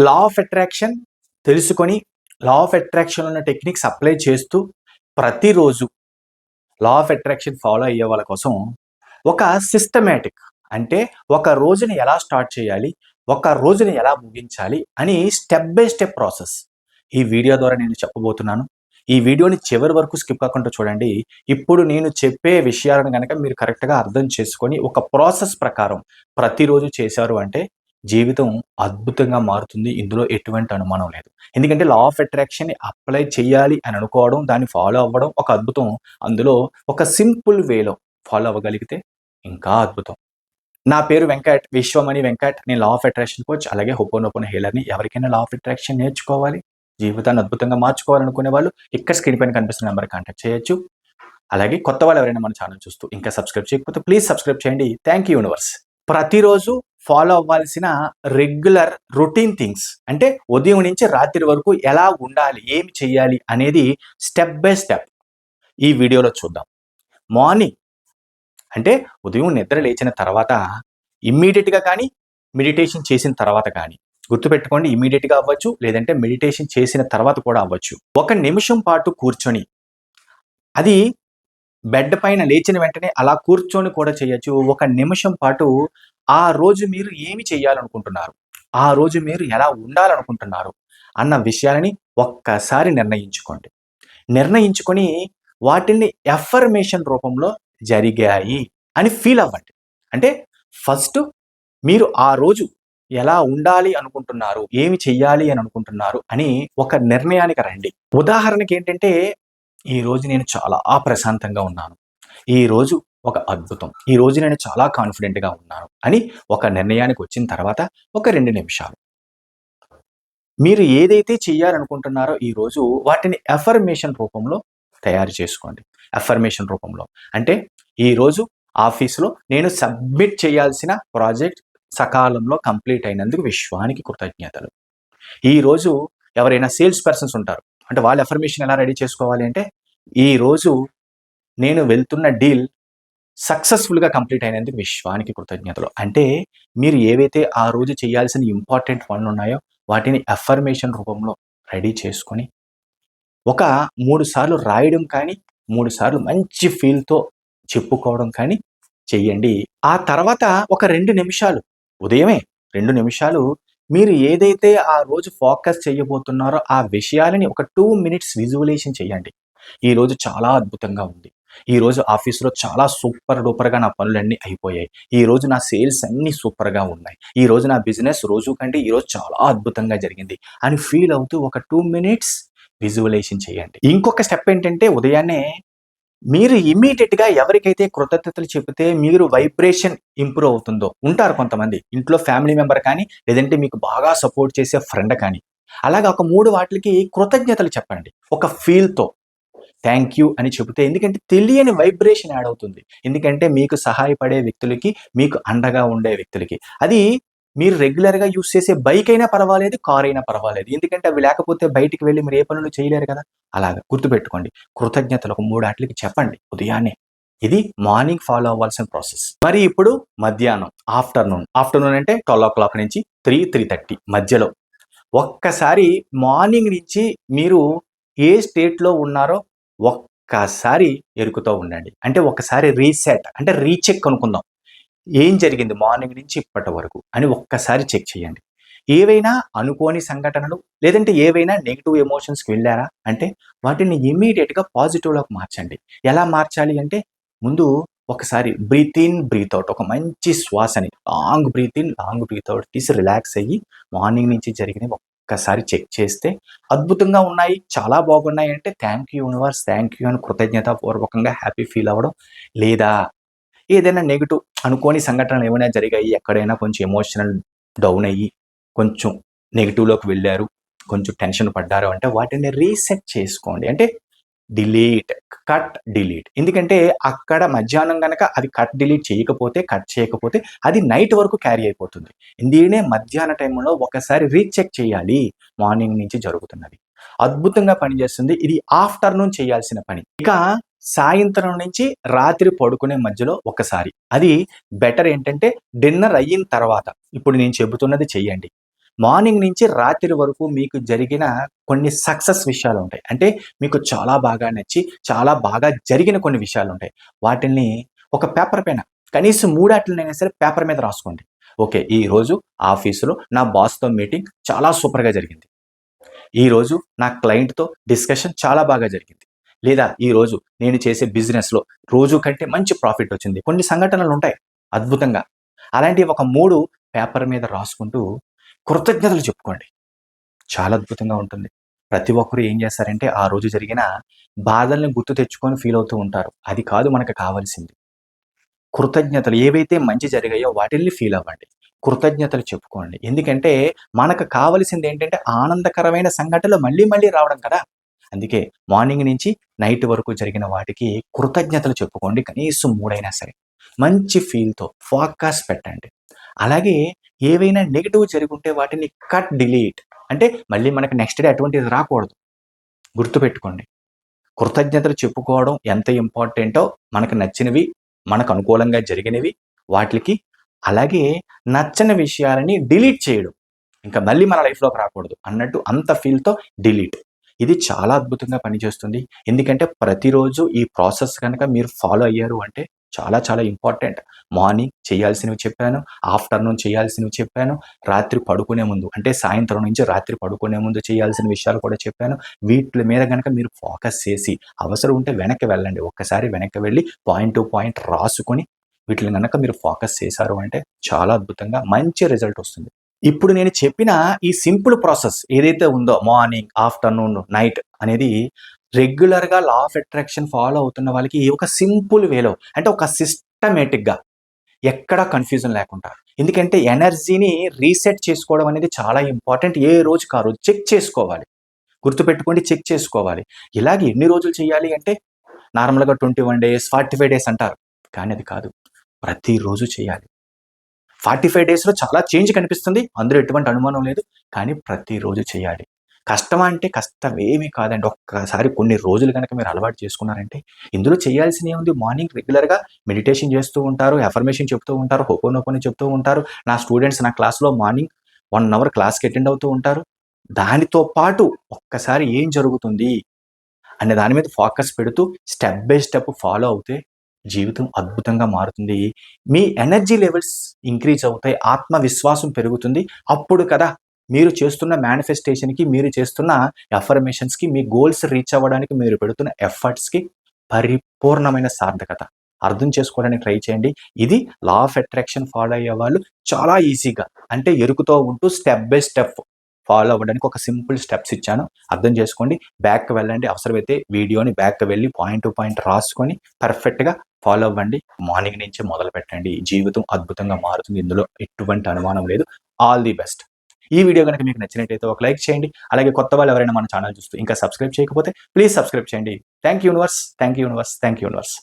Law of attraction తెలుసుకొని law of attraction ఉన్న techniques apply చేస్తూ ప్రతిరోజు లా ఆఫ్ అట్రాక్షన్ ఫాలో అయ్యే వాళ్ళ కోసం ఒక సిస్టమేటిక్ అంటే ఒక రోజుని ఎలా స్టార్ట్ చేయాలి, ఒక రోజుని ఎలా ముగించాలి అని స్టెప్ బై స్టెప్ ప్రాసెస్ ఈ వీడియో ద్వారా నేను చెప్పబోతున్నాను. ఈ వీడియోని చివరి వరకు స్కిప్ కాకుండా చూడండి. ఇప్పుడు నేను చెప్పే విషయాలను కనుక మీరు కరెక్ట్గా అర్థం చేసుకొని ఒక ప్రాసెస్ ప్రకారం ప్రతిరోజు చేశారు అంటే జీవితం అద్భుతంగా మారుతుంది. ఇందులో ఎటువంటి అనుమానం లేదు. ఎందుకంటే లా ఆఫ్ అట్రాక్షన్ అప్లై చేయాలి అని అనుకోవడం, దాన్ని ఫాలో అవ్వడం ఒక అద్భుతం. అందులో ఒక సింపుల్ వేలో ఫాలో అవ్వగలిగితే ఇంకా అద్భుతం. నా పేరు వెంకట్, విశ్వమణి వెంకట్. నేను లా ఆఫ్ అట్రాక్షన్ కోచ్, అలాగే హోపోనోపోనో హీలర్ని. ఎవరికైనా లా ఆఫ్ అట్రాక్షన్ నేర్చుకోవాలి, జీవితాన్ని అద్భుతంగా మార్చుకోవాలనుకునే వాళ్ళు ఇక్కడ స్క్రీన్ పైన కనిపిస్తున్న నెంబర్ కాంటాక్ట్ చేయొచ్చు. అలాగే కొత్త వాళ్ళు ఎవరైనా మన ఛానల్ చూస్తూ ఇంకా సబ్స్క్రైబ్ చేయకపోతే ప్లీజ్ సబ్స్క్రైబ్ చేయండి. Thank you universe. ప్రతిరోజు ఫాలో అవ్వాల్సిన రెగ్యులర్ రొటీన్ థింగ్స్ అంటే ఉదయం నుంచి రాత్రి వరకు ఎలా ఉండాలి, ఏమి చేయాలి అనేది స్టెప్ బై స్టెప్ ఈ వీడియోలో చూద్దాం. మార్నింగ్ అంటే ఉదయం నిద్ర లేచిన తర్వాత ఇమ్మీడియట్గా కానీ మెడిటేషన్ చేసిన తర్వాత కానీ, గుర్తుపెట్టుకోండి, ఇమ్మీడియట్గా అవ్వచ్చు, లేదంటే మెడిటేషన్ చేసిన తర్వాత కూడా అవ్వచ్చు. ఒక నిమిషం పాటు కూర్చొని, అది బెడ్ పైన లేచిన వెంటనే అలా కూర్చొని కూడా చేయొచ్చు. ఒక నిమిషం పాటు ఆ రోజు మీరు ఏమి చేయాలనుకుంటున్నారు, ఆ రోజు మీరు ఎలా ఉండాలనుకుంటున్నారు అన్న విషయాలని ఒక్కసారి నిర్ణయించుకోండి. నిర్ణయించుకొని వాటిని ఎఫర్మేషన్ రూపంలో జరిగాయి అని ఫీల్ అవ్వండి. అంటే ఫస్ట్ మీరు ఆ రోజు ఎలా ఉండాలి అనుకుంటున్నారు, ఏమి చెయ్యాలి అని అనుకుంటున్నారు అని ఒక నిర్ణయానికి రండి. ఉదాహరణకి ఏంటంటే, ఈ రోజు నేను చాలా ప్రశాంతంగా ఉన్నాను, ఈ రోజు ఒక అద్భుతం, ఈ రోజు నేను చాలా కాన్ఫిడెంట్గా ఉన్నాను అని ఒక నిర్ణయానికి వచ్చిన తర్వాత ఒక 2 నిమిషాలు మీరు ఏదైతే చేయాలనుకుంటున్నారో ఈ రోజు వాటిని ఎఫర్మేషన్ రూపంలో తయారు చేసుకోండి. ఎఫర్మేషన్ రూపంలో అంటే ఈరోజు ఆఫీసులో నేను సబ్మిట్ చేయాల్సిన ప్రాజెక్ట్ సకాలంలో కంప్లీట్ అయినందుకు విశ్వానికి కృతజ్ఞతలు. ఈరోజు ఎవరైనా సేల్స్ పర్సన్స్ ఉంటారు, అంటే వాళ్ళ ఎఫర్మేషన్ ఎలా రెడీ చేసుకోవాలి అంటే, ఈరోజు నేను వెళ్తున్న డీల్ సక్సెస్ఫుల్గా కంప్లీట్ అయినందుకు విశ్వానికి కృతజ్ఞతలు. అంటే మీరు ఏవైతే ఆ రోజు చేయాల్సిన ఇంపార్టెంట్ పనులు ఉన్నాయో వాటిని ఎఫర్మేషన్ రూపంలో రెడీ చేసుకొని ఒక 3 సార్లు రాయడం కానీ, 3 సార్లు మంచి ఫీల్తో చెప్పుకోవడం కానీ చెయ్యండి. ఆ తర్వాత ఒక 2 నిమిషాలు, ఉదయమే 2 నిమిషాలు మీరు ఏదైతే ఆ రోజు ఫోకస్ చేయబోతున్నారో ఆ విషయాలని ఒక 2 మినిట్స్ విజువలైజేషన్ చేయండి. ఈరోజు చాలా అద్భుతంగా ఉంది, ఈరోజు ఆఫీస్లో చాలా సూపర్ డూపర్గా నా పనులన్నీ అయిపోయాయి, ఈరోజు నా సేల్స్ అన్నీ సూపర్గా ఉన్నాయి, ఈరోజు నా బిజినెస్ రోజు కంటే ఈరోజు చాలా అద్భుతంగా జరిగింది అని ఫీల్ అవుతూ ఒక 2 మినిట్స్ విజువలైజేషన్ చేయండి. ఇంకొక స్టెప్ ఏంటంటే, ఉదయాన్నే మీరు ఇమ్మీడియట్గా ఎవరికైతే కృతజ్ఞతలు చెబితే మీరు వైబ్రేషన్ ఇంప్రూవ్ అవుతుందో ఉంటారు కొంతమంది, ఇంట్లో ఫ్యామిలీ మెంబర్ కానీ, లేదంటే మీకు బాగా సపోర్ట్ చేసే ఫ్రెండ్ కానీ, అలాగా ఒక 3 వాటికి కృతజ్ఞతలు చెప్పండి ఒక ఫీల్తో. థ్యాంక్ యూ అని చెబితే, ఎందుకంటే తెలియని వైబ్రేషన్ యాడ్ అవుతుంది. ఎందుకంటే మీకు సహాయపడే వ్యక్తులకి, మీకు అండగా ఉండే వ్యక్తులకి, అది మీరు రెగ్యులర్గా యూస్ చేసే బైక్ అయినా పర్వాలేదు, కార్ అయినా పర్వాలేదు, ఎందుకంటే అవి లేకపోతే బయటికి వెళ్ళి మీరు ఏ పనులు చేయలేరు కదా. అలాగా గుర్తుపెట్టుకోండి, కృతజ్ఞతలు ఒక 3 వాటికి చెప్పండి ఉదయాన్నే. ఇది మార్నింగ్ ఫాలో అవ్వాల్సిన ప్రాసెస్. మరి ఇప్పుడు మధ్యాహ్నం, ఆఫ్టర్నూన్ అంటే 12 నుంచి 3-3:30 మధ్యలో ఒక్కసారి మార్నింగ్ నుంచి మీరు ఏ స్టేట్లో ఉన్నారో ఒక్కసారి ఎరుకుతూ ఉండండి. అంటే ఒక్కసారి రీసెట్ అంటే రీచెక్ అనుకుందాం. ఏం జరిగింది మార్నింగ్ నుంచి ఇప్పటి వరకు అని ఒక్కసారి చెక్ చేయండి. ఏవైనా అనుకోని సంఘటనలు, లేదంటే ఏవైనా నెగిటివ్ ఎమోషన్స్కి వెళ్ళారా అంటే వాటిని ఇమ్మీడియట్గా పాజిటివ్లోకి మార్చండి. ఎలా మార్చాలి అంటే, ముందు ఒకసారి బ్రీత్ ఇన్ బ్రీత్ అవుట్, ఒక మంచి శ్వాసని long breath in long breath out తీసి రిలాక్స్ అయ్యి మార్నింగ్ నుంచి జరిగినవి ఒక్కసారి చెక్ చేస్తే అద్భుతంగా ఉన్నాయి, చాలా బాగున్నాయి అంటే thank you universe, thank you అని కృతజ్ఞతాపూర్వకంగా హ్యాపీ ఫీల్ అవ్వడం. లేదా ఏదైనా నెగిటివ్ అనుకోని సంఘటనలు ఏమైనా జరిగాయి, ఎక్కడైనా కొంచెం ఎమోషనల్ డౌన్ అయ్యి కొంచెం నెగిటివ్లోకి వెళ్ళారు, కొంచెం టెన్షన్ పడ్డారు అంటే వాటిని రీసెట్ చేసుకోండి. అంటే డిలీట్, కట్, డిలీట్. ఎందుకంటే అక్కడ మధ్యాహ్నం కనుక అది కట్ చేయకపోతే అది నైట్ వరకు క్యారీ అయిపోతుంది. దీనే మధ్యాహ్న టైంలో ఒకసారి రీచెక్ చేయాలి. మార్నింగ్ నుంచి జరుగుతున్నది అద్భుతంగా పనిచేస్తుంది. ఇది ఆఫ్టర్నూన్ చేయాల్సిన పని. ఇక సాయంత్రం నుంచి రాత్రి పడుకునే మధ్యలో ఒకసారి, అది బెటర్ ఏంటంటే డిన్నర్ అయిన తర్వాత. ఇప్పుడు నేను చెబుతున్నది చెయ్యండి. మార్నింగ్ నుంచి రాత్రి వరకు మీకు జరిగిన కొన్ని సక్సెస్ విషయాలుంటాయి. అంటే మీకు చాలా బాగా నచ్చి, చాలా బాగా జరిగిన కొన్ని విషయాలుంటాయి. వాటిల్ని ఒక పేపర్ పైన కనీసం 3 ఆటిలనైనా సరే పేపర్ మీద రాసుకోండి. ఓకే. ఈరోజు ఆఫీస్‌లో నా బాస్‌తో మీటింగ్ చాలా సూపర్‌గా జరిగింది. ఈరోజు నా క్లయింట్‌తో డిస్కషన్ చాలా బాగా జరిగింది. లేదా ఈరోజు నేను చేసే బిజినెస్‌లో రోజు కంటే మంచి ప్రాఫిట్ వచ్చింది. కొన్ని సంఘటనలుంటాయి అద్భుతంగా. అలాంటివి ఒక 3 పేపర్ మీద రాసుకుంటూ కృతజ్ఞతలు చెప్పుకోండి. చాలా అద్భుతంగా ఉంటుంది. ప్రతి ఒక్కరు ఏం చేస్తారంటే ఆ రోజు జరిగిన బాధల్ని గుర్తు తెచ్చుకొని ఫీల్ అవుతూ ఉంటారు. అది కాదు మనకు కావాల్సింది. కృతజ్ఞతలు ఏవైతే మంచి జరిగాయో వాటిల్ని ఫీల్ అవ్వండి. కృతజ్ఞతలు చెప్పుకోండి. ఎందుకంటే మనకు కావాల్సిందేంటంటే ఆనందకరమైన సంఘటనలు మళ్ళీ మళ్ళీ రావడం కదా! అందుకే మార్నింగ్ నుంచి నైట్ వరకు జరిగిన వాటికి కృతజ్ఞతలు చెప్పుకోండి. కనీసం 3 అయినా సరే. మంచి ఫీల్‌తో ఫోకస్ పెట్టండి. అలాగే ఏవైనా నెగెటివ్ జరిగుంటే వాటిని కట్, డిలీట్ అంటే మళ్ళీ మనకు నెక్స్ట్ డే అటువంటిది రాకూడదు. గుర్తుపెట్టుకోండి. కృతజ్ఞతలు చెప్పుకోవడం ఎంత ఇంపార్టెంటో మనకు నచ్చినవి, మనకు అనుకూలంగా జరిగినవి వాటిలికి, అలాగే నచ్చని విషయాలని డిలీట్ చేయడం. ఇంకా మళ్ళీ మన లైఫ్‌లోకి రాకూడదు అన్నట్టు అంత ఫీల్‌తో డిలీట్. ఇది చాలా అద్భుతంగా పనిచేస్తుంది. ఎందుకంటే ప్రతిరోజు ఈ ప్రాసెస్ గనక మీరు ఫాలో అయ్యారు అంటే చాలా చాలా ఇంపార్టెంట్. మార్నింగ్ చేయాల్సినవి చెప్పాను. ఆఫ్టర్‌నూన్ చేయాల్సినవి చెప్పాను. రాత్రి పడుకునే ముందు అంటే సాయంత్రం నుంచి రాత్రి పడుకునే ముందు చేయాల్సిన విషయాలు కూడా చెప్పాను. వీట్లి మీద గనక మీరు ఫోకస్ చేసి అవసరం ఉంటే వెనక్కి వెళ్ళండి. ఒక్కసారి వెనక్కి వెళ్లి పాయింట్ టు పాయింట్ రాసుకొని వీటిని గనక మీరు ఫోకస్ చేశారు అంటే చాలా అద్భుతంగా మంచి రిజల్ట్ వస్తుంది. ఇప్పుడు నేను చెప్పిన ఈ సింపుల్ ప్రాసెస్ ఏదైతే ఉందో మార్నింగ్, ఆఫ్టర్‌నూన్, నైట్ అనేది రెగ్యులర్‌గా లా ఆఫ్ అట్రాక్షన్ ఫాలో అవుతున్న వాళ్ళకి ఒక సింపుల్ వేలో అంటే ఒక సిస్టమేటిక్‌గా ఎక్కడా కన్‌ఫ్యూజన్ లేకుండా. ఎందుకంటే ఎనర్జీని రీసెట్ చేసుకోవడం అనేది చాలా ఇంపార్టెంట్. ఏ రోజుకి ఆ రోజు చెక్ చేసుకోవాలి. గుర్తుపెట్టుకోండి, చెక్ చేసుకోవాలి. ఇలాగ ఎన్ని రోజులు చేయాలి అంటే నార్మల్‌గా 21 డేస్, 45 డేస్ అంటారు. కానీ అది కాదు. ప్రతిరోజు చేయాలి. 45 డేస్‌లో చాలా చేంజ్ కనిపిస్తుంది. అందులో ఎటువంటి అనుమానం లేదు. కానీ ప్రతిరోజు చేయాలి. కష్టమా అంటే కష్టమేమీ కాదండి. ఒక్కసారి కొన్ని రోజులు గనక మీరు అలవాటు చేసుకున్నారంటే, ఇందులో చేయాల్సిందేముంది మార్నింగ్ రెగ్యులర్‌గా మెడిటేషన్ చేస్తూ ఉంటారు. అఫర్మేషన్ చెప్తూ ఉంటారు. హోపోనోపోనో చెప్తూ ఉంటారు. నా స్టూడెంట్స్ నా క్లాస్‌లో మార్నింగ్ 1 అవర్ క్లాస్‌కి అటెండ్ అవుతూ ఉంటారు. దానితో పాటు ఒక్కసారి ఏం జరుగుతుంది అనే దాని మీద ఫోకస్ పెడుతూ స్టెప్ బై స్టెప్ ఫాలో అవుతే జీవితం అద్భుతంగా మారుతుంది. మీ ఎనర్జీ లెవెల్స్ ఇంక్రీజ్ అవుతాయి. ఆత్మవిశ్వాసం పెరుగుతుంది. అప్పుడు కదా మీరు చేస్తున్న మేనిఫెస్టేషన్‌కి, మీరు చేస్తున్న అఫర్మేషన్స్‌కి, మీ గోల్స్ రీచ్ అవ్వడానికి మీరు పెడుతున్న ఎఫర్ట్స్‌కి పరిపూర్ణమైన సార్థకత. అర్థం చేసుకోవడానికి ట్రై చేయండి. ఇది లా ఆఫ్ అట్రాక్షన్ ఫాలో అయ్యేవాళ్ళు చాలా ఈజీగా అంటే ఎరుకుతో ఉంటూ స్టెప్ బై స్టెప్ ఫాలో అవ్వడానికి ఒక సింపుల్ స్టెప్స్ ఇచ్చాను. అర్థం చేసుకోండి. బ్యాక్‌కి వెళ్ళండి. అవసరమైతే వీడియోని బ్యాక్‌కి వెళ్ళి పాయింట్ టు పాయింట్ రాసుకొని పర్ఫెక్ట్‌గా ఫాలో అవ్వండి. మార్నింగ్ నుంచే మొదలుపెట్టండి. జీవితం అద్భుతంగా మారుతుంది. ఇందులో ఎటువంటి అనుమానం లేదు. All the best. ఈ వీడియో గనుక మీకు నచ్చినట్టయితే ఒక లైక్ చేయండి. అలాగే కొత్త వాళ్ళు ఎవరైనా మన ఛానెల్ చూస్తూ ఇంకా సబ్స్క్రైబ్ చేయకపోతే ప్లీజ్ సబ్స్క్రైబ్ చేయండి. Thank you universe. Thank you universe. Thank you universe.